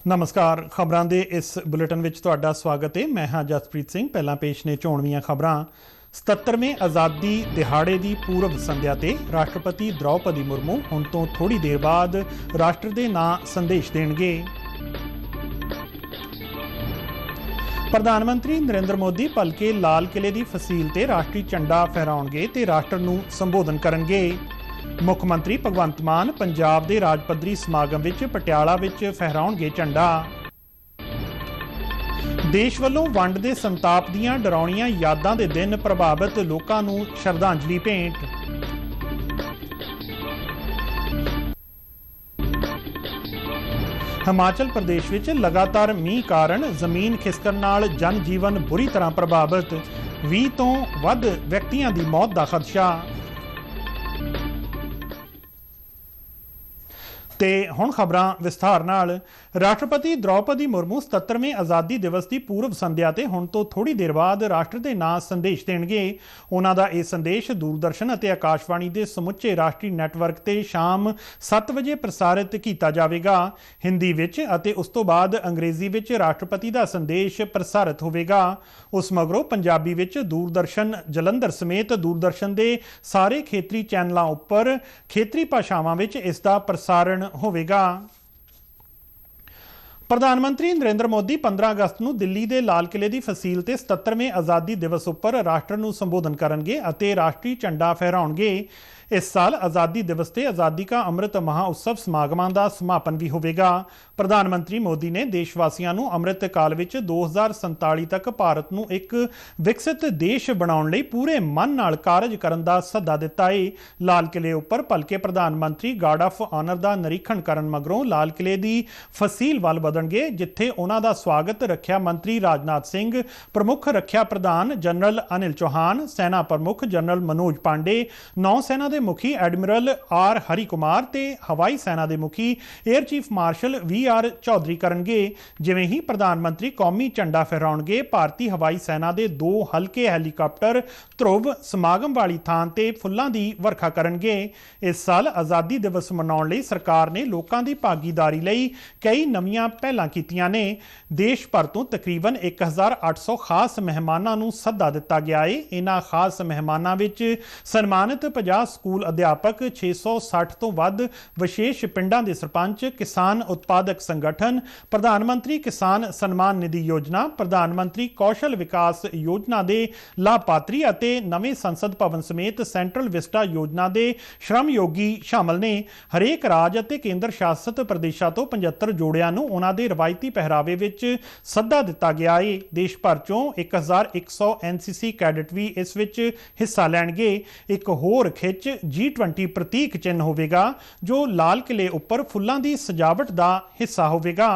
नमस्कार। खबरां दे इस बुलेटिन विच तुहाडा स्वागत है। मैं हाँ जसप्रीत सिंह। पहलां पेश ने चोणवीआं खबरां। 77वें आज़ादी दिहाड़े की पूर्व संध्या ते राष्ट्रपति द्रौपदी मुर्मू हुण तो थोड़ी देर बाद राष्ट्र दे नां संदेश देणगे। प्रधानमंत्री नरेंद्र मोदी भलके लाल किले की फसील ते राष्ट्रीय झंडा फहराउणगे ते राष्ट्र नूं संबोधन करनगे। मुख मंत्री भगवंत मान पंजाब के राज पद्धरी समागम विच पटियाला विच फहराउणगे झंडा। देश वल्लों वंड दे संताप दीआं डरावणीआं यादां दे दिन प्रभावित लोकां नूं श्रद्धांजलि भेंट। हिमाचल प्रदेश विच लगातार मींह कारण जमीन खिसकण नाल जन जीवन बुरी तरह प्रभावित। 20 तो वध व्यक्तियों की मौत का खदशा। ते हुण खबरां विस्तार नाल। राष्ट्रपति द्रौपदी मुर्मू 77वें आज़ादी दिवस की पूर्व संध्या ते हुण तो थोड़ी देर बाद राष्ट्र के नां संदेश देणगे। उन्हां दा इह संदेश दूरदर्शन अते आकाशवाणी के समुचे राष्ट्रीय नैटवर्क ते शाम 7 बजे प्रसारित किया जाएगा। हिंदी विच अते उस तो बाद अंग्रेजी विच राष्ट्रपति का संदेश प्रसारित होवेगा। उस मगरों पंजाबी विच दूरदर्शन जलंधर समेत दूरदर्शन के सारे खेतरी चैनलों उपर खेतरी भाषावां विच इसका प्रसारण होवेगा। प्रधानमंत्री नरेंद्र मोदी 15 अगस्त को दिल्ली के लाल किले की फसील ते 77वें आज़ादी दिवस उपर राष्ट्र नूं संबोधन करनगे अते राष्ट्रीय झंडा फहराउणगे। इस साल आज़ादी दिवस ते आज़ादी का अमृत महोत्सव समागमां का समापन भी होवेगा। प्रधानमंत्री मोदी ने देशवासियों नूं अमृत काल विच 2047 तक भारत नूं एक विकसित देश बनाउण लई पूरे मन नाल कारज करन दा सद्दा दिता है। लाल किले उपर भलके प्रधानमंत्री गार्ड ऑफ ऑनर का निरीखण करन मगरों लाल किले की फसील वल वधणगे, जिथे उन्हां दा स्वागत रखिया मंत्री राजनाथ सिंह, प्रमुख रखिया प्रधान जनरल अनिल चौहान, सेना प्रमुख जनरल मनोज पांडे, नौसेना के मुखी एडमिरल आर हरी कुमार ते हवाई सेना के मुखी air chief marshal VR Chaudhary करनगे। जिवें ही प्रधानमंत्री कौमी झंडा फहराउणगे, भारतीय हवाई सेना के 2 हल्के हैलीकॉप्टर ध्रुव समागम वाली थां ते फुल्लां दी वर्खा करनगे। इस साल आज़ादी दिवस मनाउण लई सरकार ने लोकां दी भागीदारी लई कई नवीआं पहलां कीतीआं ने। देश भर तो तकरीबन 1800 खास मेहमानां नूं सद्दा दिता गया है। इन्हां खास मेहमानां विच सन्मानित 50 स्कूल अध्यापक, 660 तो वध विशेष पिंडां दे सरपंच, किसान उत्पादक संगठन, प्रधानमंत्री किसान सम्मान निधि योजना, प्रधानमंत्री कौशल विकास योजना दे लाभार्थी अते नवें संसद भवन समेत सेंट्रल विस्टा योजना दे श्रम योगी शामिल ने। हरेक राज अते केंद्र शासित प्रदेशों तो 75 जोड़ियां नूं उन्हां दे रवायती पहरावे विच सद्दा दिता गया है। देश भर चों 1100 NCC कैडेट भी इस विच हिस्सा लैणगे। एक होर खिच G20 प्रतीक चिन्ह होवेगा, जो लाल किले उपर फुल्लां दी सजावट का हिस्सा होवेगा।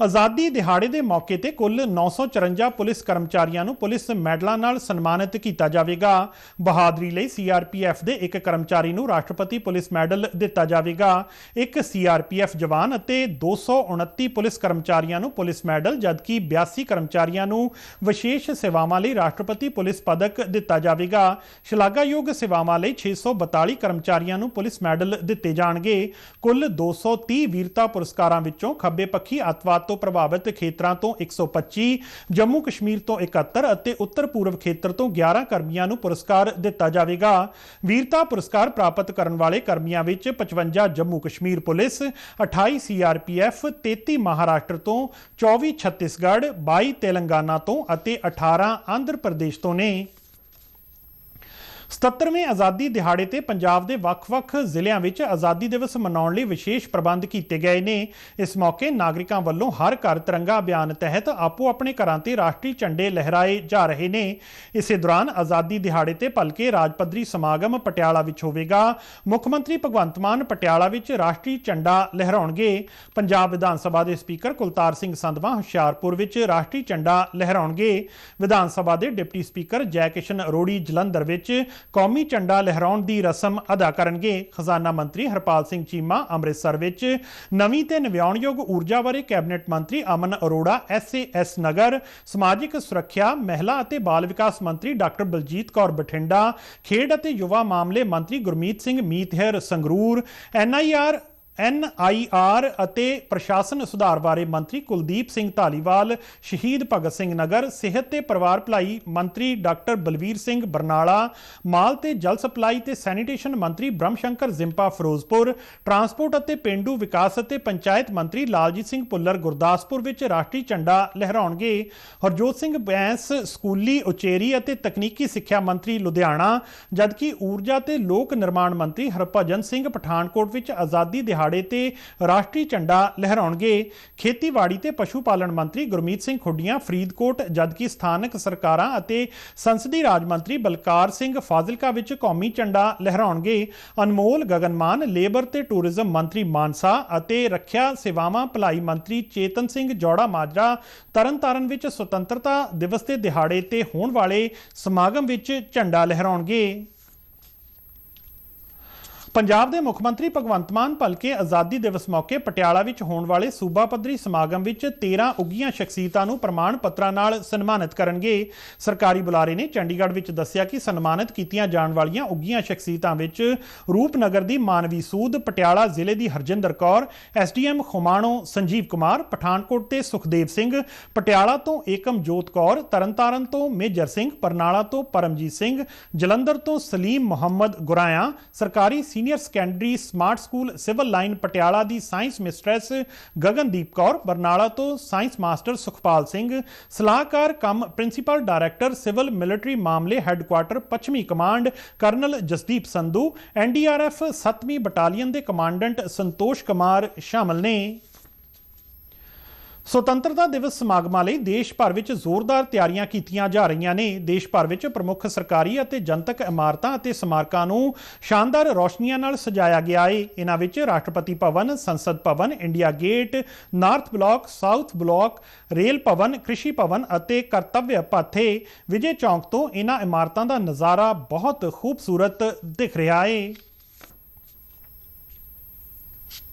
आज़ादी दिहाड़े के मौके पर कुल 954 पुलिस कर्मचारियों को पुलिस मैडलों नाल सन्मानित किया जाएगा। बहादरी लई CRPF के एक कर्मचारी को राष्ट्रपति पुलिस मैडल दिता जाएगा। एक CRPF जवान अते 229 पुलिस कर्मचारियों को पुलिस मैडल, जबकि 82 कर्मचारियों को विशेष सेवावां लई राष्ट्रपति पुलिस पदक दिता जाएगा। शलाघायोग सेवावां लई 642 कर्मचारियों को पुलिस मैडल दिते जाणगे। कुल 230 वीरता पुरस्कारां विचों खब्बे पक्षी अतवाद तो प्रभावित खेत्रों तो 125, जम्मू कश्मीर तो 71 अते उत्तर पूर्व खेत्र तो 11 कर्मियों को पुरस्कार दिता जाएगा। वीरता पुरस्कार प्राप्त करने वाले कर्मियों विच 55 जम्मू कश्मीर पुलिस, 28 CRPF, 33 महाराष्ट्र तो, 24 छत्तीसगढ़, 22 तेलंगाना तो अते 18 आंध्र प्रदेश तो ने। 77वें आज़ादी दिहाड़े ते पंजाब के ਵੱਖ-ਵੱਖ ਜ਼ਿਲ੍ਹਿਆਂ ਵਿੱਚ आज़ादी दिवस मनाउण लई विशेष प्रबंध किए गए ने। इस मौके नागरिकों वालों हर घर तिरंगा अभियान तहत आपो अपने घरां ते राष्ट्रीय झंडे लहराए जा रहे ने। इसे दौरान आज़ादी दिहाड़े ते भलके राज पद्धरी समागम पटियाला विच होवेगा। मुख मंत्री भगवंत मान पटियाला विच राष्ट्रीय झंडा लहराउणगे। पंजाब विधान सभा के स्पीकर कुलतार सिंह संधवा हुशियारपुर विच राष्ट्रीय झंडा लहराउणगे। विधान सभा के डिप्टी स्पीकर जय किशन अरोड़ी जलंधर विच कौमी झंडा लहराउण की रस्म अदा करनगे। खजाना मंत्री हरपाल सिंह चीमा अमृतसर विच, नवीं ते नविआउणयोग ऊर्जा बारे कैबिनेट मंत्री अमन अरोड़ा SAS नगर, समाजिक सुरक्षा महिला अते बाल विकास मंत्री डॉक्टर बलजीत कौर बठिंडा, खेड अते युवा मामले मंत्री गुरमीत सिंह मीतहर संगरूर, NIR NIR ਅਤੇ ਪ੍ਰਸ਼ਾਸਨ ਸੁਧਾਰ ਬਾਰੇ ਮੰਤਰੀ ਕੁਲਦੀਪ ਸਿੰਘ ਧਾਲੀਵਾਲ, ਸ਼ਹੀਦ ਭਗਤ ਸਿੰਘ ਨਗਰ, ਸਿਹਤ ਤੇ ਪਰਿਵਾਰ ਭਲਾਈ ਮੰਤਰੀ ਡਾਕਟਰ ਬਲਵੀਰ ਸਿੰਘ ਬਰਨਾਲਾ, ਮਾਲ ਤੇ ਜਲ ਸਪਲਾਈ ਤੇ ਸੈਨੀਟੇਸ਼ਨ ਮੰਤਰੀ ਬ੍ਰਹਮ ਸ਼ੰਕਰ ਜ਼ਿੰਪਾ ਫਿਰੋਜ਼ਪੁਰ, ਟਰਾਂਸਪੋਰਟ ਅਤੇ ਪੇਂਡੂ ਵਿਕਾਸ ਅਤੇ ਪੰਚਾਇਤ ਮੰਤਰੀ ਲਾਲਜੀਤ ਸਿੰਘ ਭੁੱਲਰ ਗੁਰਦਾਸਪੁਰ ਵਿੱਚ ਰਾਸ਼ਟਰੀ ਝੰਡਾ ਲਹਿਰਾਉਣਗੇ। ਹਰਜੋਤ ਸਿੰਘ ਬੈਂਸ ਸਕੂਲੀ, ਉਚੇਰੀ ਅਤੇ ਤਕਨੀਕੀ ਸਿੱਖਿਆ ਮੰਤਰੀ ਲੁਧਿਆਣਾ, ਜਦਕਿ ਊਰਜਾ ਤੇ ਲੋਕ ਨਿਰਮਾਣ ਮੰਤਰੀ ਹਰਭਜਨ ਸਿੰਘ ਪਠਾਨਕੋਟ ਵਿੱਚ ਆਜ਼ਾਦੀ ਦਿਹਾੜੇ ਤੇ ਰਾਸ਼ਟਰੀ ਝੰਡਾ ਲਹਿਰਾਉਣਗੇ। ਖੇਤੀਬਾੜੀ ਤੇ ਪਸ਼ੂ ਪਾਲਣ ਮੰਤਰੀ ਗੁਰਮੀਤ ਸਿੰਘ ਖੁੱਡੀਆਂ ਫਰੀਦਕੋਟ, ਜਦਕਿ ਸਥਾਨਕ ਸਰਕਾਰਾਂ ਅਤੇ ਸੰਸਦੀ ਰਾਜ ਮੰਤਰੀ ਬਲਕਾਰ ਸਿੰਘ ਫਾਜ਼ਿਲਕਾ ਵਿੱਚ ਕੌਮੀ ਝੰਡਾ ਲਹਿਰਾਉਣਗੇ। ਅਨਮੋਲ ਗਗਨਮਾਨ ਲੇਬਰ ਤੇ ਟੂਰਿਜ਼ਮ ਮੰਤਰੀ ਮਾਨਸਾ ਅਤੇ ਰੱਖਿਆ ਸੇਵਾਵਾਂ ਭਲਾਈ ਮੰਤਰੀ ਚੇਤਨ ਸਿੰਘ ਜੌੜਾ ਮਾਜਰਾ ਤਰਨਤਾਰਨ ਵਿੱਚ ਸੁਤੰਤਰਤਾ ਦਿਵਸ ਦੇ ਦਿਹਾੜੇ ਤੇ ਹੋਣ ਵਾਲੇ ਸਮਾਗਮ ਵਿੱਚ ਝੰਡਾ ਲਹਿਰਾਉਣਗੇ। ਪੰਜਾਬ ਦੇ ਮੁੱਖ ਮੰਤਰੀ ਭਗਵੰਤ ਮਾਨ ਭਲਕੇ ਆਜ਼ਾਦੀ ਦਿਵਸ ਮੌਕੇ ਪਟਿਆਲਾ ਵਿੱਚ ਹੋਣ ਵਾਲੇ ਸੂਬਾ ਪੱਧਰੀ ਸਮਾਗਮ ਵਿੱਚ 13 ਉੱਘੀਆਂ ਸ਼ਖਸੀਅਤਾਂ ਨੂੰ ਪ੍ਰਮਾਣ ਪੱਤਰਾਂ ਨਾਲ ਸਨਮਾਨਿਤ ਕਰਨਗੇ। ਸਰਕਾਰੀ ਬੁਲਾਰੇ ਨੇ ਚੰਡੀਗੜ੍ਹ ਵਿੱਚ ਦੱਸਿਆ ਕਿ ਸਨਮਾਨਿਤ ਕੀਤੀਆਂ ਜਾਣ ਵਾਲੀਆਂ ਉੱਘੀਆਂ ਸ਼ਖਸੀਅਤਾਂ ਵਿੱਚ ਰੂਪਨਗਰ ਦੀ ਮਾਨਵੀ ਸੂਦ, ਪਟਿਆਲਾ ਜ਼ਿਲ੍ਹੇ ਦੀ ਹਰਜਿੰਦਰ ਕੌਰ, SDM ਖੁਮਾਣੋ ਸੰਜੀਵ ਕੁਮਾਰ, ਪਠਾਨਕੋਟ ਤੇ ਸੁਖਦੇਵ ਸਿੰਘ, ਪਟਿਆਲਾ ਤੋਂ ਏਕਮਜੋਤ ਕੌਰ, ਤਰਨਤਾਰਨ ਤੋਂ ਮੇਜਰ ਸਿੰਘ, ਬਰਨਾਲਾ ਤੋਂ ਪਰਮਜੀਤ ਸਿੰਘ, ਜਲੰਧਰ ਤੋਂ ਸਲੀਮ ਮੁਹੰਮਦ ਗੁਰਾਇਆ, ਸਰਕਾਰੀ senior secondary smart school civil line Patiala ਦੀ ਸਾਇੰਸ ਮਿਸਟਰੈਸ ਗਗਨਦੀਪ ਕੌਰ, ਬਰਨਾਲਾ ਤੋਂ ਸਾਇੰਸ ਮਾਸਟਰ ਸੁਖਪਾਲ ਸਿੰਘ, ਸਲਾਹਕਾਰ cum principal director civil military ਮਾਮਲੇ ਹੈੱਡਕੁਆਟਰ ਪੱਛਮੀ command colonel Jasdeep Sandhu, NDRF 7ਵੀਂ ਬਟਾਲੀਅਨ ਦੇ ਕਮਾਂਡੈਂਟ ਸੰਤੋਸ਼ ਕੁਮਾਰ ਸ਼ਾਮਲ ਨੇ। ਸੁਤੰਤਰਤਾ ਦਿਵਸ ਸਮਾਗਮਾਂ ਲਈ ਦੇਸ਼ ਭਰ ਵਿੱਚ ਜ਼ੋਰਦਾਰ ਤਿਆਰੀਆਂ ਕੀਤੀਆਂ ਜਾ ਰਹੀਆਂ ਨੇ। ਦੇਸ਼ ਭਰ ਵਿੱਚ ਪ੍ਰਮੁੱਖ ਸਰਕਾਰੀ ਅਤੇ ਜਨਤਕ ਇਮਾਰਤਾਂ ਅਤੇ ਸਮਾਰਕਾਂ ਨੂੰ ਸ਼ਾਨਦਾਰ ਰੌਸ਼ਨੀਆਂ ਨਾਲ ਸਜਾਇਆ ਗਿਆ ਹੈ। ਇਹਨਾਂ ਵਿੱਚ Rashtrapati Bhavan, Sansad Bhavan, India Gate, North Block, South Block, rail Bhavan, Krishi Bhavan ਅਤੇ ਕਰਤੱਵਯ ਪਥ ਹੈ। ਵਿਜੇ ਚੌਂਕ ਤੋਂ ਇਹਨਾਂ ਇਮਾਰਤਾਂ ਦਾ ਨਜ਼ਾਰਾ ਬਹੁਤ ਖੂਬਸੂਰਤ ਦਿਖ ਰਿਹਾ ਹੈ।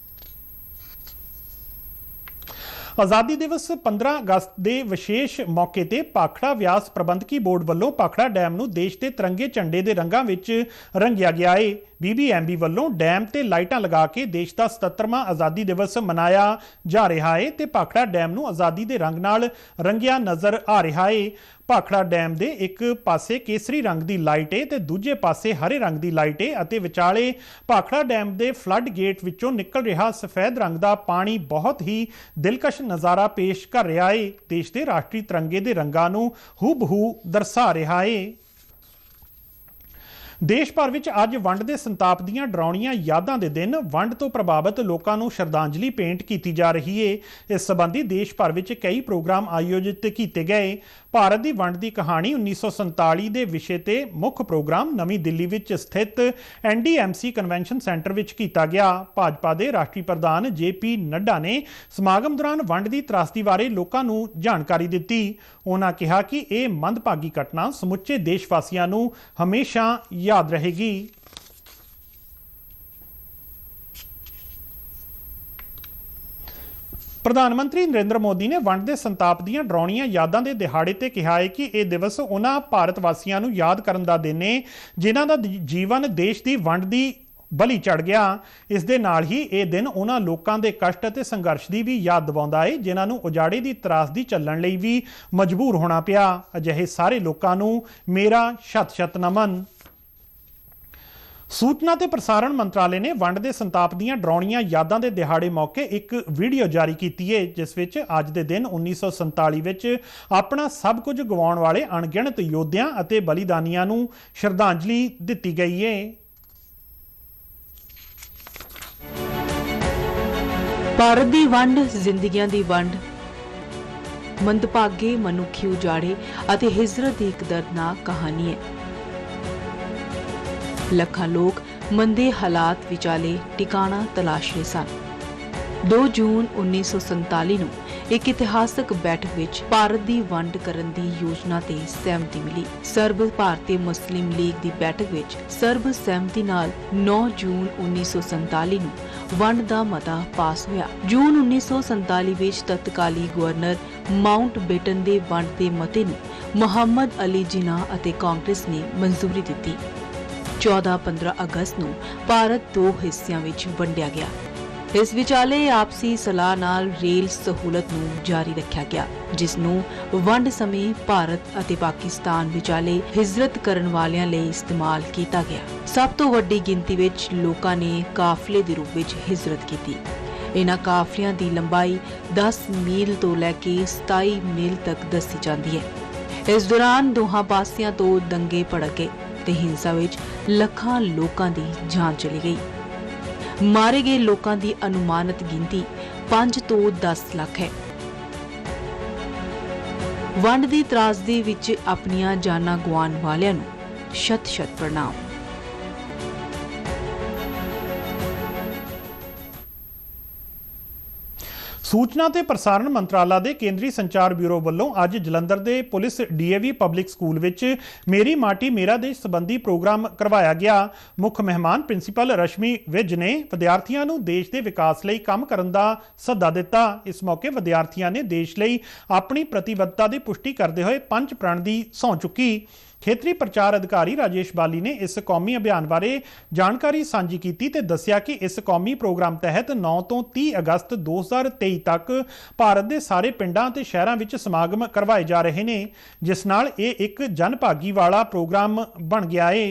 ਆਜ਼ਾਦੀ ਦਿਵਸ 15 ਅਗਸਤ ਦੇ ਵਿਸ਼ੇਸ਼ ਮੌਕੇ ਤੇ ਭਾਖੜਾ ਵਿਆਸ ਪ੍ਰਬੰਧਕੀ ਬੋਰਡ ਵੱਲੋਂ ਭਾਖੜਾ ਡੈਮ ਨੂੰ ਦੇਸ਼ ਦੇ ਤਿਰੰਗੇ ਝੰਡੇ ਦੇ ਰੰਗਾਂ ਵਿੱਚ ਰੰਗਿਆ ਗਿਆ ਹੈ। BBMB ਵੱਲੋਂ ਡੈਮ ਤੇ ਲਾਈਟਾਂ ਲਗਾ ਕੇ ਦੇਸ਼ ਦਾ 77ਵਾਂ ਆਜ਼ਾਦੀ ਦਿਵਸ ਮਨਾਇਆ ਜਾ ਰਿਹਾ ਹੈ ਤੇ ਭਾਖੜਾ ਡੈਮ ਨੂੰ ਆਜ਼ਾਦੀ ਦੇ ਰੰਗ ਨਾਲ ਰੰਗਿਆ ਨਜ਼ਰ ਆ ਰਿਹਾ ਹੈ। ਭਾਖੜਾ ਡੈਮ ਦੇ ਇੱਕ ਪਾਸੇ ਕੇਸਰੀ ਰੰਗ ਦੀ ਲਾਈਟ ਹੈ ਤੇ ਦੂਜੇ ਪਾਸੇ ਹਰੇ ਰੰਗ ਦੀ ਲਾਈਟ ਹੈ ਅਤੇ ਵਿਚਾਲੇ ਭਾਖੜਾ ਡੈਮ ਦੇ ਫਲੱਡ ਗੇਟ ਵਿੱਚੋਂ ਨਿਕਲ ਰਿਹਾ ਸਫੈਦ ਰੰਗ ਦਾ ਪਾਣੀ ਬਹੁਤ ਹੀ ਦਿਲਕਸ਼ ਨਜ਼ਾਰਾ ਪੇਸ਼ ਕਰ ਰਿਹਾ ਹੈ। ਦੇਸ਼ ਦੇ ਰਾਸ਼ਟਰੀ ਤਿਰੰਗੇ ਦੇ ਰੰਗਾਂ ਨੂੰ ਹੂਬਹੂ ਦਰਸਾ ਰਿਹਾ ਹੈ। ਦੇਸ਼ ਭਰ ਵਿੱਚ ਅੱਜ ਵੰਡ ਦੇ ਸੰਤਾਪ ਦੀਆਂ ਡਰਾਉਣੀਆਂ ਯਾਦਾਂ ਦੇ ਦਿਨ ਵੰਡ ਤੋਂ ਪ੍ਰਭਾਵਿਤ ਲੋਕਾਂ ਨੂੰ ਸ਼ਰਧਾਂਜਲੀ ਭੇਂਟ ਕੀਤੀ ਜਾ ਰਹੀ ਹੈ। ਇਸ ਸੰਬੰਧੀ ਦੇਸ਼ ਭਰ ਵਿੱਚ ਕਈ ਪ੍ਰੋਗਰਾਮ ਆਯੋਜਿਤ ਕੀਤੇ ਗਏ। ਭਾਰਤ ਦੀ ਵੰਡ ਦੀ ਕਹਾਣੀ 1947 ਦੇ ਵਿਸ਼ੇ ਤੇ ਮੁੱਖ ਪ੍ਰੋਗਰਾਮ ਨਵੀਂ ਦਿੱਲੀ ਵਿੱਚ ਸਥਿਤ NDMC ਕਨਵੈਨਸ਼ਨ ਸੈਂਟਰ ਵਿੱਚ ਕੀਤਾ ਗਿਆ। ਭਾਜਪਾ ਦੇ ਰਾਸ਼ਟਰੀ ਪ੍ਰਧਾਨ JP ਨੱਡਾ ਨੇ ਸਮਾਗਮ ਦੌਰਾਨ ਵੰਡ ਦੀ ਤਰਾਸਦੀ ਬਾਰੇ ਲੋਕਾਂ ਨੂੰ ਜਾਣਕਾਰੀ ਦਿੱਤੀ। ਉਹਨਾਂ ਕਿਹਾ ਕਿ ਇਹ ਮੰਦਭਾਗੀ ਘਟਨਾ ਸਮੁੱਚੇ ਦੇਸ਼ ਵਾਸੀਆਂ ਨੂੰ ਹਮੇਸ਼ਾ ਯਾਦ ਰਹੇਗੀ। ਪ੍ਰਧਾਨ ਮੰਤਰੀ ਨਰਿੰਦਰ ਮੋਦੀ ਨੇ ਵੰਡ ਦੇ ਸੰਤਾਪ ਦੀਆਂ ਡਰਾਉਣੀਆਂ ਯਾਦਾਂ ਦੇ ਦਿਹਾੜੇ ਤੇ ਕਿਹਾ ਹੈ ਕਿ ਇਹ ਦਿਵਸ ਉਹਨਾਂ ਭਾਰਤ ਵਾਸੀਆਂ ਨੂੰ ਯਾਦ ਕਰਨ ਦਾ ਦਿਨ ਹੈ ਜਿਨ੍ਹਾਂ ਦਾ ਜੀਵਨ ਦੇਸ਼ ਦੀ ਵੰਡ ਦੀ ਬਲੀ ਚੜ ਗਿਆ। ਇਸ ਦੇ ਨਾਲ ਹੀ ਇਹ ਦਿਨ ਉਹਨਾਂ ਲੋਕਾਂ ਦੇ ਕਸ਼ਟ ਅਤੇ ਸੰਘਰਸ਼ ਦੀ ਵੀ ਯਾਦ ਦਿਵਾਉਂਦਾ ਹੈ ਜਿਨ੍ਹਾਂ ਨੂੰ ਉਜਾੜੇ ਦੀ ਤਰਾਸਦੀ ਚੱਲਣ ਲਈ ਵੀ ਮਜਬੂਰ ਹੋਣਾ ਪਿਆ। ਅਜਿਹੇ ਸਾਰੇ ਲੋਕਾਂ ਨੂੰ ਮੇਰਾ ਸ਼ਤ-ਸ਼ਤ ਨਮਨ। ਸੂਚਨਾ ਤੇ ਪ੍ਰਸਾਰਣ ਮੰਤਰਾਲੇ ਨੇ ਵੰਡ ਦੇ ਸੰਤਾਪ ਦੀਆਂ ਡਰਾਉਣੀਆਂ ਯਾਦਾਂ ਦੇ ਦਿਹਾੜੇ ਮੌਕੇ ਇੱਕ ਵੀਡੀਓ ਜਾਰੀ ਕੀਤੀ ਹੈ ਜਿਸ ਵਿੱਚ ਅੱਜ ਦੇ ਦਿਨ 1947 ਵਿੱਚ ਆਪਣਾ ਸਭ ਕੁਝ ਗਵਾਉਣ ਵਾਲੇ ਅਣਗਿਣਤ ਯੋਧਿਆਂ ਅਤੇ ਬਲੀਦਾਨੀਆਂ ਨੂੰ ਸ਼ਰਧਾਂਜਲੀ ਦਿੱਤੀ ਗਈ ਹੈ। ਭਾਰਤ ਦੀ ਵੰਡ ਜ਼ਿੰਦਗੀਆਂ ਦੀ ਵੰਡ, ਮੰਦਭਾਗੇ ਮਨੁੱਖੀ ਉਜਾੜੇ ਅਤੇ ਹਿਜਰਤ ਦੀ ਇੱਕ ਦਰਦਨਾਕ ਕਹਾਣੀ ਹੈ। ਲੱਖਾਂ ਲੋਕ ਮੰਦੇ ਹਾਲਾਤ ਵਿਚਾਲੇ ਟਿਕਾਣਾ ਤਲਾਸ਼ ਰਹੇ ਸਨ। 2 ਜੂਨ 1947 ਨੂੰ ਇੱਕ ਇਤਿਹਾਸਕ ਬੈਠਕ ਵਿੱਚ ਭਾਰਤ ਦੀ ਵੰਡ ਕਰਨ ਦੀ ਯੋਜਨਾ ਤੇ ਸਹਿਮਤੀ ਮਿਲੀ। ਸਰਬ ਭਾਰਤੀ ਮੁਸਲਿਮ ਲੀਗ ਦੀ ਬੈਠਕ ਵਿੱਚ ਸਰਬ ਸਹਿਮਤੀ ਨਾਲ 9 ਜੂਨ 1947 ਨੂੰ ਵੰਡ ਦਾ ਮਤਾ ਪਾਸ ਹੋਇਆ। ਜੂਨ 1947 ਵਿੱਚ ਤਤਕਾਲੀ ਗਵਰਨਰ ਮਾਊਂਟ ਬੇਟਨ ਦੇ ਵੰਡ ਦੇ ਮਤੇ ਨੂੰ ਮੁਹੰਮਦ ਅਲੀ ਜਿਨਾਹ ਅਤੇ ਕਾਂਗਰਸ ਨੇ ਮਨਜ਼ੂਰੀ ਦਿੱਤੀ। 14-15 ਅਗਸਤ ਨੂੰ ਭਾਰਤ 2 ਹਿੱਸਿਆਂ ਵਿੱਚ ਵੰਡਿਆ ਗਿਆ। ਇਸ ਵਿਚਾਲੇ ਆਪਸੀ ਸਲਾਹ ਨਾਲ ਰੇਲ ਸਹੂਲਤ ਨੂੰ ਜਾਰੀ ਰੱਖਿਆ ਗਿਆ, ਜਿਸ ਨੂੰ ਵੰਡ ਸਮੇਂ ਭਾਰਤ ਅਤੇ ਪਾਕਿਸਤਾਨ ਵਿਚਾਲੇ ਹਿਜਰਤ ਕਰਨ ਵਾਲਿਆਂ ਲਈ ਇਸਤੇਮਾਲ ਕੀਤਾ ਗਿਆ। ਸਭ ਤੋਂ ਵੱਡੀ ਗਿਣਤੀ ਵਿੱਚ ਲੋਕਾਂ ਨੇ ਕਾਫਲੇ ਦੇ ਰੂਪ ਵਿੱਚ ਹਿਜਰਤ ਕੀਤੀ। ਇਹਨਾਂ ਕਾਫਲਿਆਂ ਦੀ ਲੰਬਾਈ 10 ਮੀਲ ਤੋਂ ਲੈ ਕੇ 27 ਮੀਲ ਤੱਕ ਦੱਸੀ ਜਾਂਦੀ ਹੈ। ਇਸ ਦੌਰਾਨ ਦੋਹਾਂ ਪਾਸਿਆਂ ਤੋਂ ਦੰਗੇ ਭੜਕ ਗਏ ਤੇ ਹਿੰਸਾ ਵਿੱਚ ਲੱਖਾਂ ਲੋਕਾਂ ਦੀ ਜਾਨ ਚਲੀ ਗਈ। ਮਾਰੇ ਗਏ ਲੋਕਾਂ ਦੀ ਅਨੁਮਾਨਿਤ ਗਿਣਤੀ 5 ਤੋਂ 10 ਲੱਖ ਹੈ। ਵੰਡ ਦੀ ਤਰਾਸਦੀ ਵਿੱਚ ਆਪਣੀਆਂ ਜਾਨਾਂ ਗਵਾਉਣ ਵਾਲਿਆਂ ਨੂੰ ਸ਼ਤ-ਸ਼ਤ ਪ੍ਰਣਾਮ। ਸੂਚਨਾ ਤੇ ਪ੍ਰਸਾਰਣ ਮੰਤਰਾਲਾ ਦੇ ਕੇਂਦਰੀ ਸੰਚਾਰ ਬਿਊਰੋ ਵੱਲੋਂ ਅੱਜ ਜਲੰਧਰ ਦੇ ਪੁਲਿਸ ਡੀਏਵੀ ਪਬਲਿਕ ਸਕੂਲ ਵਿੱਚ ਮੇਰੀ ਮਾਟੀ ਮੇਰਾ ਦੇਸ਼ ਸੰਬੰਧੀ ਪ੍ਰੋਗਰਾਮ ਕਰਵਾਇਆ ਗਿਆ। ਮੁੱਖ ਮਹਿਮਾਨ ਪ੍ਰਿੰਸੀਪਲ ਰਸ਼ਮੀ ਵਿਜ ਨੇ ਵਿਦਿਆਰਥੀਆਂ ਨੂੰ ਦੇਸ਼ ਦੇ ਵਿਕਾਸ ਲਈ ਕੰਮ ਕਰਨ ਦਾ ਸੱਦਾ ਦਿੱਤਾ। ਇਸ ਮੌਕੇ ਵਿਦਿਆਰਥੀਆਂ ਨੇ ਦੇਸ਼ ਲਈ ਆਪਣੀ ਪ੍ਰਤੀਬੱਧਤਾ ਦੀ ਪੁਸ਼ਟੀ ਕਰਦੇ ਹੋਏ ਪੰਜ ਪ੍ਰਣ ਦੀ ਸਹੁੰ ਚੁੱਕੀ। ਖੇਤਰੀ ਪ੍ਰਚਾਰ ਅਧਿਕਾਰੀ ਰਾਜੇਸ਼ ਬਾਲੀ ਨੇ ਇਸ ਕੌਮੀ ਅਭਿਆਨ ਬਾਰੇ ਜਾਣਕਾਰੀ ਸਾਂਝੀ ਕੀਤੀ ਤੇ ਦੱਸਿਆ ਕਿ ਇਸ ਕੌਮੀ ਪ੍ਰੋਗਰਾਮ ਤਹਿਤ 9 ਤੋਂ 30 ਅਗਸਤ 2023 ਤੱਕ ਭਾਰਤ ਦੇ ਸਾਰੇ ਪਿੰਡਾਂ ਤੇ ਸ਼ਹਿਰਾਂ ਵਿੱਚ ਸਮਾਗਮ ਕਰਵਾਏ ਜਾ ਰਹੇ ਨੇ, ਜਿਸ ਨਾਲ ਇਹ ਇੱਕ ਜਨਭਾਗੀ ਵਾਲਾ ਪ੍ਰੋਗਰਾਮ ਬਣ ਗਿਆ ਹੈ।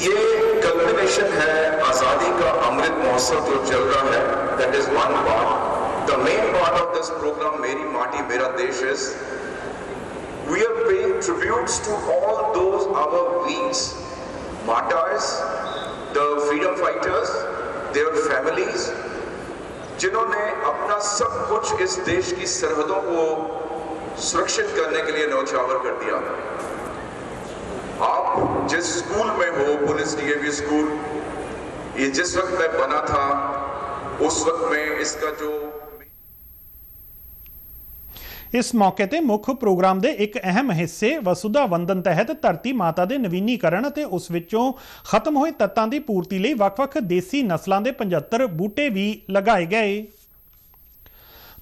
ये कल्पनेशन है आजादी का अमृत महोत्सव जो चल रहा है, that is one part. The main part of this program Meri Maati Mera Desh is we are paying tributes to all those our weeks, martyrs, the freedom fighters, their families, जिन्होंने अपना सब कुछ इस देश की सरहदों को सुरक्षित करने के लिए न्यौछावर कर दिया। आप जिस स्कूल में हो, पुलिस डीएवी स्कूल, ये जिस वक्त में बना था उस वक्त में इसका जो ਇਸ ਮੌਕੇ ਤੇ ਮੁੱਖ ਪ੍ਰੋਗਰਾਮ ਦੇ ਇੱਕ ਅਹਿਮ ਹਿੱਸੇ ਵਸੁਧਾ ਵੰਦਨ ਤਹਿਤ ਧਰਤੀ ਮਾਤਾ ਦੇ ਨਵੀਨੀਕਰਨ ਅਤੇ ਉਸ ਵਿੱਚੋਂ ਖਤਮ ਹੋਏ ਤੱਤਾਂ ਦੀ ਪੂਰਤੀ ਲਈ ਵੱਖ-ਵੱਖ ਦੇਸੀ ਨਸਲਾਂ ਦੇ 75 ਬੂਟੇ ਵੀ ਲਗਾਏ ਗਏ।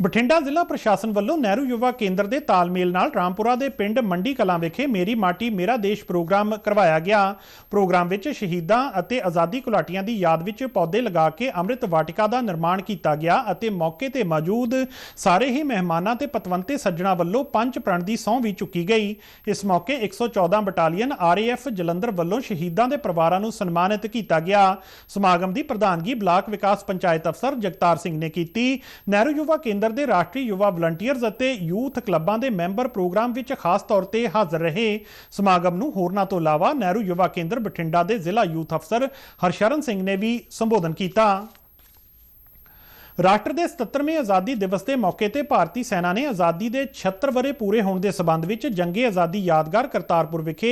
ਬਠਿੰਡਾ ਜ਼ਿਲ੍ਹਾ ਪ੍ਰਸ਼ਾਸਨ ਵੱਲੋਂ ਨਹਿਰੂ ਯੁਵਾ ਕੇਂਦਰ ਦੇ ਤਾਲਮੇਲ ਨਾਲ ਰਾਮਪੁਰਾ ਦੇ ਪਿੰਡ ਮੰਡੀ ਕਲਾਂ ਵਿਖੇ ਮੇਰੀ ਮਾਟੀ ਮੇਰਾ ਦੇਸ਼ ਪ੍ਰੋਗਰਾਮ ਕਰਵਾਇਆ ਗਿਆ। ਪ੍ਰੋਗਰਾਮ ਵਿੱਚ ਸ਼ਹੀਦਾਂ ਅਤੇ ਆਜ਼ਾਦੀ ਘੁਲਾਟੀਆਂ ਦੀ ਯਾਦ ਵਿੱਚ ਪੌਦੇ ਲਗਾ ਕੇ ਅੰਮ੍ਰਿਤ ਵਾਟਿਕਾ ਦਾ ਨਿਰਮਾਣ ਕੀਤਾ ਗਿਆ ਅਤੇ ਮੌਕੇ ਤੇ ਮੌਜੂਦ ਸਾਰੇ ਹੀ ਮਹਿਮਾਨਾਂ ਤੇ ਪਤਵੰਤੇ ਸੱਜਣਾ ਵੱਲੋਂ ਪੰਜ ਪ੍ਰਣ ਦੀ ਸਹੁੰ ਵੀ ਚੁੱਕੀ ਗਈ। ਇਸ ਮੌਕੇ 114 ਬਟਾਲੀਅਨ RAF ਜਲੰਧਰ ਵੱਲੋਂ ਸ਼ਹੀਦਾਂ ਦੇ ਪਰਿਵਾਰਾਂ ਨੂੰ ਸਨਮਾਨਿਤ ਕੀਤਾ ਗਿਆ। ਸਮਾਗਮ ਦੀ ਪ੍ਰਧਾਨਗੀ ਬਲਾਕ ਵਿਕਾਸ ਪੰਚਾਇਤ ਅਫਸਰ ਜਗਤਾਰ ਸਿੰਘ ਨੇ ਕੀਤੀ। ਨਹਿਰੂ ਯੁਵਾ ਕੇਂਦਰ ਦੇ ਰਾਸ਼ਟਰੀ ਯੁਵਾ ਵਲੰਟੀਅਰਜ਼ ਅਤੇ ਯੂਥ ਕਲੱਬਾਂ ਦੇ ਮੈਂਬਰ ਪ੍ਰੋਗਰਾਮ ਵਿੱਚ ਖਾਸ ਤੌਰ ਤੇ ਹਾਜ਼ਰ ਰਹੇ। ਸਮਾਗਮ ਨੂੰ ਹੋਰਨਾਂ ਤੋਂ ਇਲਾਵਾ ਨਹਿਰੂ ਯੁਵਾ ਕੇਂਦਰ ਬਠਿੰਡਾ ਦੇ ਜ਼ਿਲ੍ਹਾ ਯੂਥ ਅਫਸਰ ਹਰਸ਼ਰਨ ਸਿੰਘ ਨੇ ਵੀ ਸੰਬੋਧਨ ਕੀਤਾ। ਰਾਸ਼ਟਰ ਦੇ 77ਵੇਂ ਆਜ਼ਾਦੀ ਦਿਵਸ ਦੇ ਮੌਕੇ ਤੇ ਭਾਰਤੀ ਸੈਨਾ ਨੇ ਆਜ਼ਾਦੀ ਦੇ 76 ਵਰ੍ਹੇ ਪੂਰੇ ਹੋਣ ਦੇ ਸਬੰਧ ਵਿੱਚ ਜੰਗੇ ਆਜ਼ਾਦੀ ਯਾਦਗਾਰ ਕਰਤਾਰਪੁਰ ਵਿਖੇ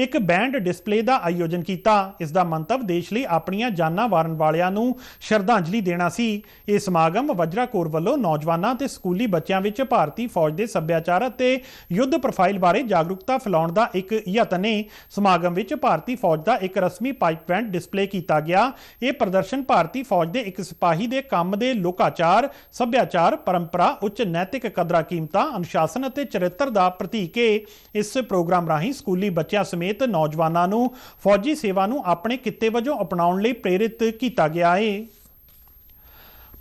ਇੱਕ ਬੈਂਡ ਡਿਸਪਲੇ ਦਾ ਆਯੋਜਨ ਕੀਤਾ। ਇਸ ਦਾ ਮੰਤਵ ਦੇਸ਼ ਲਈ ਆਪਣੀਆਂ ਜਾਨਾਂ ਵਾਰਨ ਵਾਲਿਆਂ ਨੂੰ ਸ਼ਰਧਾਂਜਲੀ ਦੇਣਾ ਸੀ। ਇਹ ਸਮਾਗਮ ਵਜਰਾ ਕੋਰ ਵੱਲੋਂ ਨੌਜਵਾਨਾਂ ਤੇ ਸਕੂਲੀ ਬੱਚਿਆਂ ਵਿੱਚ ਭਾਰਤੀ ਫੌਜ ਦੇ ਸੱਭਿਆਚਾਰ ਅਤੇ ਯੁੱਧ ਪ੍ਰੋਫਾਈਲ ਬਾਰੇ ਜਾਗਰੂਕਤਾ ਫੈਲਾਉਣ ਦਾ ਇੱਕ ਯਤਨ ਹੈ। ਸਮਾਗਮ ਵਿੱਚ ਭਾਰਤੀ ਫੌਜ ਦਾ ਇੱਕ ਰਸਮੀ ਪਾਈਪ ਬੈਂਡ ਡਿਸਪਲੇ ਕੀਤਾ ਗਿਆ। ਇਹ ਪ੍ਰਦਰਸ਼ਨ ਭਾਰਤੀ ਫੌਜ ਦੇ ਇੱਕ ਸਿਪਾਹੀ ਦੇ ਕੰਮ ਦੇ ਲੋਕਾਚਾਰ, ਸੱਭਿਆਚਾਰ, ਪਰੰਪਰਾ, ਉੱਚ ਨੈਤਿਕ ਕਦਰਾਂ ਕੀਮਤਾਂ, ਅਨੁਸ਼ਾਸਨ ਅਤੇ ਚਰਿੱਤਰ ਦਾ ਪ੍ਰਤੀਕ ਹੈ। ਇਸ ਪ੍ਰੋਗਰਾਮ ਰਾਹੀਂ ਸਕੂਲੀ ਬੱਚਿਆਂ ਸਮੇਤ ਨੌਜਵਾਨਾਂ ਨੂੰ ਫੌਜੀ ਸੇਵਾ ਨੂੰ ਆਪਣੇ ਕਿੱਤੇ ਵਜੋਂ ਅਪਣਾਉਣ ਲਈ ਪ੍ਰੇਰਿਤ ਕੀਤਾ ਗਿਆ ਹੈ।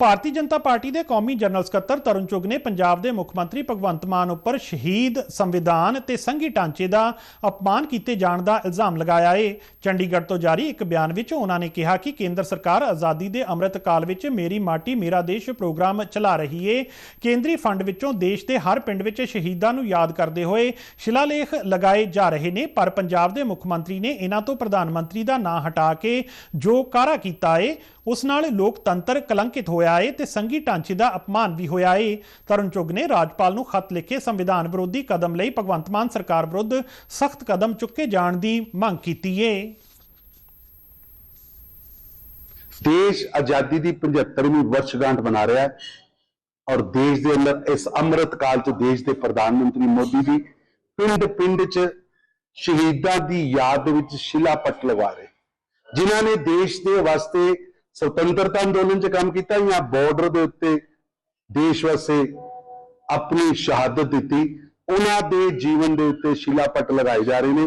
ਭਾਰਤੀ ਜਨਤਾ ਪਾਰਟੀ ਦੇ ਕੌਮੀ ਜਨਰਲ ਸਕੱਤਰ ਤਰੁਣ ਚੁੱਗ ਨੇ ਪੰਜਾਬ ਦੇ ਮੁੱਖ ਮੰਤਰੀ ਭਗਵੰਤ ਮਾਨ ਉੱਪਰ ਸ਼ਹੀਦ, ਸੰਵਿਧਾਨ ਤੇ ਸੰਘੀ ਢਾਂਚੇ ਦਾ ਅਪਮਾਨ ਕੀਤੇ ਜਾਣ ਦਾ ਇਲਜ਼ਾਮ ਲਗਾਇਆ ਹੈ। ਚੰਡੀਗੜ੍ਹ ਤੋਂ ਜਾਰੀ ਇੱਕ ਬਿਆਨ ਵਿੱਚ ਉਹਨਾਂ ਨੇ ਕਿਹਾ ਕਿ ਕੇਂਦਰ ਸਰਕਾਰ ਆਜ਼ਾਦੀ ਦੇ ਅੰਮ੍ਰਿਤ ਕਾਲ ਵਿੱਚ ਮੇਰੀ ਮਾਟੀ ਮੇਰਾ ਦੇਸ਼ ਪ੍ਰੋਗਰਾਮ ਚਲਾ ਰਹੀ ਹੈ। ਕੇਂਦਰੀ ਫੰਡ ਵਿੱਚੋਂ ਦੇਸ਼ ਦੇ ਹਰ ਪਿੰਡ ਵਿੱਚ ਸ਼ਹੀਦਾਂ ਨੂੰ ਯਾਦ ਕਰਦੇ ਹੋਏ ਸ਼ਿਲਾਲੇਖ ਲਗਾਏ ਜਾ ਰਹੇ ਨੇ, ਪਰ ਪੰਜਾਬ ਦੇ ਮੁੱਖ ਮੰਤਰੀ ਨੇ ਇਹਨਾਂ ਤੋਂ ਪ੍ਰਧਾਨ ਮੰਤਰੀ ਦਾ ਨਾਂ ਹਟਾ ਕੇ ਜੋ ਕਾਰਾ ਕੀਤਾ ਹੈ ਉਸ ਨਾਲ ਲੋਕਤੰਤਰ ਕਲੰਕਿਤ ਹੋਇਆ ਹੈ ਤੇ ਸੰਘੀ ਢਾਂਚੇ ਦਾ ਅਪਮਾਨ ਵੀ ਹੋਇਆ ਹੈ। ਤਰੁਣ ਚੁੱਗ ਨੇ ਰਾਜਪਾਲ ਨੂੰ ਖਤ ਲਿਖੇ ਸੰਵਿਧਾਨ ਵਿਰੋਧੀ ਕਦਮ ਲਈ ਭਗਵੰਤ ਮਾਨ ਸਰਕਾਰ ਵਿਰੁੱਧ ਸਖਤ ਕਦਮ ਚੁੱਕੇ ਜਾਣ ਦੀ ਮੰਗ ਕੀਤੀ ਹੈ। ਦੇਸ਼ ਆਜ਼ਾਦੀ ਦੀ 75ਵੀਂ ਵਰਸ਼ਗਾਂਠ ਮਨਾ ਰਿਹਾ ਹੈ ਔਰ ਦੇਸ਼ ਦੇ ਅੰਦਰ ਇਸ ਅੰਮ੍ਰਿਤ ਕਾਲ 'ਚ ਦੇਸ਼ ਦੇ ਪ੍ਰਧਾਨ ਮੰਤਰੀ ਮੋਦੀ ਦੀ ਪਿੰਡ 'ਚ ਸ਼ਹੀਦਾਂ ਦੀ ਯਾਦ ਦੇ ਵਿੱਚ ਸ਼ਿਲਾ ਪੱਟ ਲਗਾ ਰਹੇ, ਜਿਨ੍ਹਾਂ ਨੇ ਦੇਸ਼ ਦੇ ਵਾਸਤੇ ਸੁਤੰਤਰਤਾ ਅੰਦੋਲਨ 'ਚ ਕੰਮ ਕੀਤਾ ਜਾਂ ਬਾਰਡਰ ਦੇ ਉੱਤੇ ਦੇਸ਼ ਵਾਸਤੇ ਆਪਣੀ ਸ਼ਹਾਦਤ ਦਿੱਤੀ, ਉਹਨਾਂ ਦੇ ਜੀਵਨ ਦੇ ਉੱਤੇ ਸ਼ਿਲਾ ਪੱਟ ਲਗਾਏ ਜਾ ਰਹੇ ਨੇ।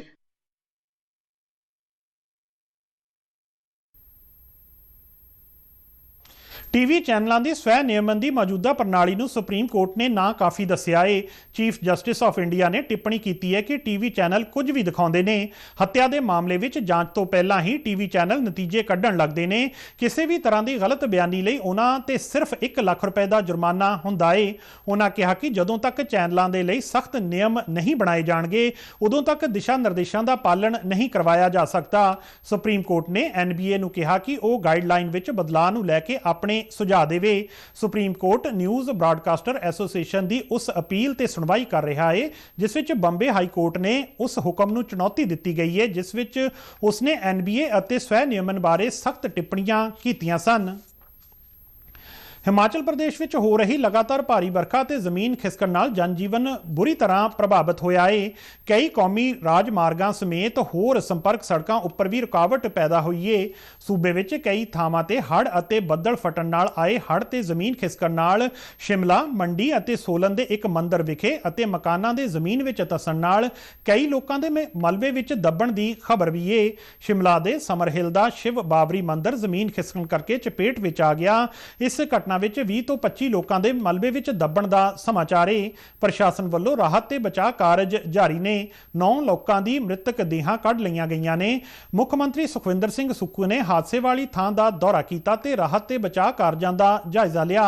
टीवी चैनलों की स्वै नियमन की मौजूदा प्रणाली नूं सुप्रीम कोर्ट ने ना काफ़ी दस्सिया है। चीफ जस्टिस ऑफ इंडिया ने टिप्पणी की है कि टीवी चैनल कुछ भी दिखाते हैं। हत्या के मामले में जांच तो पहला ही टीवी चैनल नतीजे कढ़न लगते हैं। किसी भी तरह की गलत बयानी लई उन्हां ते सिर्फ 1 लाख रुपए का जुर्माना हुंदा है। उन्हां कहा कि जदों तक चैनलों के लिए सख्त नियम नहीं बनाए जाणगे उदों तक दिशा निर्देशों का पालन नहीं करवाया जा सकता। सुप्रीम कोर्ट ने NBA नूं कहा कि वह गाइडलाइन विच बदलाव नूं लैके अपने सुझाव देवे। Supreme court news broadcaster association की उस अपील ते सुनवाई कर रहा है जिस विच बंबे हाई कोर्ट ने उस हुक्म नूं चुनौती दी गई है जिस विच उसने NBA अते स्वै नियमन बारे सख्त टिप्पणियां कीतियां सन। हिमाचल प्रदेश में हो रही लगातार भारी बरखा ते जमीन खिसकण नाल जनजीवन बुरी तरह प्रभावित होया है। कई कौमी राजमार्गां समेत होर संपर्क सड़कों उपर भी रुकावट पैदा हुई है। सूबे विच कई थावां ते हड़ अते बदल फटण नाल आए हड़ ते जमीन खिसकण नाल शिमला मंडी अते सोलन दे एक मंदिर विखे अते मकानां दे जमीन विच धसन नाल कई लोकां दे मलबे विच दबण दी खबर भी है। शिमला दे समरहिल दा शिव बाबरी मंदिर जमीन खिसकण करके चपेट विच आ गया। इस घटना विच 20 ਤੋਂ 25 लोगों के मलबे विच दबण का समाचार है। प्रशासन वालों राहत ते बचाव कारज जारी ने। 9 लोगों की मृतक देहां कढ़ लईआं गईआं ने। मुख मंत्री सुखविंदर सिंह सुक्खू ने हादसे वाली थां का दौरा किया ते राहत ते बचाव कारजां का जायजा लिया।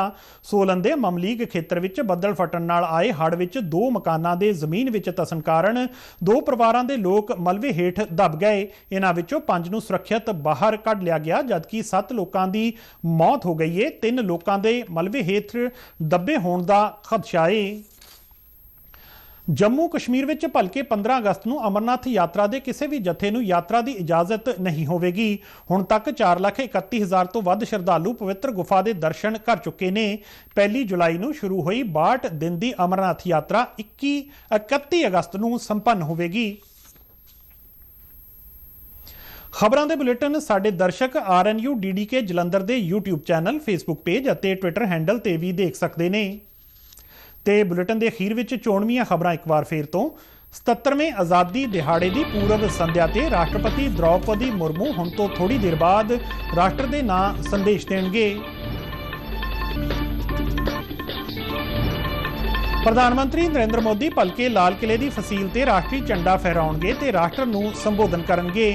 सोलन के ममलीग खेतर विच बदल फटण नाल आए हड़ विच 2 मकानां दे जमीन विच धसन कारण 2 परिवारां दे लोग मलबे हेठ दब गए। इन्हां विचों 5 नूं सुरक्षित बाहर कढ़ लिया गया जबकि 7 लोगों की मौत हो गई है। 3 लोगों के मलबे हेठ दबे होने का खदशा है। जम्मू कश्मीर विच भलके 15 अगस्त नूं अमरनाथ यात्रा के किसी भी जत्थे नूं यात्रा की इजाजत नहीं होवेगी। हुण तक 4,31,000 तो वध श्रद्धालु पवित्र गुफा के दर्शन कर चुके ने। 1 जुलाई नूं शुरू हुई 62 दिन की अमरनाथ यात्रा 31 अगस्त नूं संपन्न होवेगी। खबरों के बुलेटिन साडे दर्शक RNU DDK जलंधर के YouTube चैनल फेसबुक पेज और ट्विटर हैंडल ते भी देख सकते हैं। तो बुलेटिन के अखीर में चोणवीं खबरां एक बार फिर तो 77वें आज़ादी दिहाड़े की पूर्व संध्या ते राष्ट्रपति द्रौपदी मुर्मू हुण तो थोड़ी देर बाद राष्ट्र के नाम संदेश देणगे। प्रधानमंत्री नरेंद्र मोदी भलके लाल किले की फसील ते राष्ट्रीय झंडा फहराउणगे ते राष्ट्र नूं संबोधन करनगे।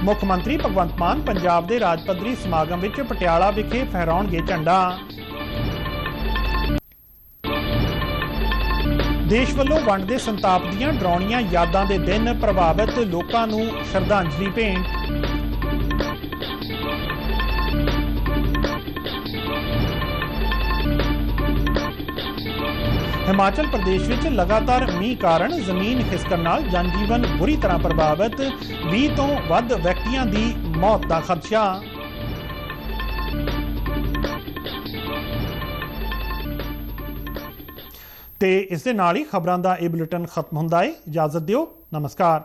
मुख मंत्री भगवंत मान पंजाब के राजपद्धरी समागम विच पटियाला विखे फहराउणगे झंडा। देश वल्लों वंड दे संताप दीआं डरावणीआं यादां दे दिन प्रभावित लोकां नूं श्रद्धांजलि भेंट। हिमाचल प्रदेश विच लगातार मींह कारण जमीन खिसकण नाल जनजीवन बुरी तरह प्रभावित। 20 तो वध व्यक्तियों की मौत का खदशा। ते इस दे नाल ही खबरां दा यह बुलेटिन खत्म हुंदा है। इजाजत दिओ, नमस्कार।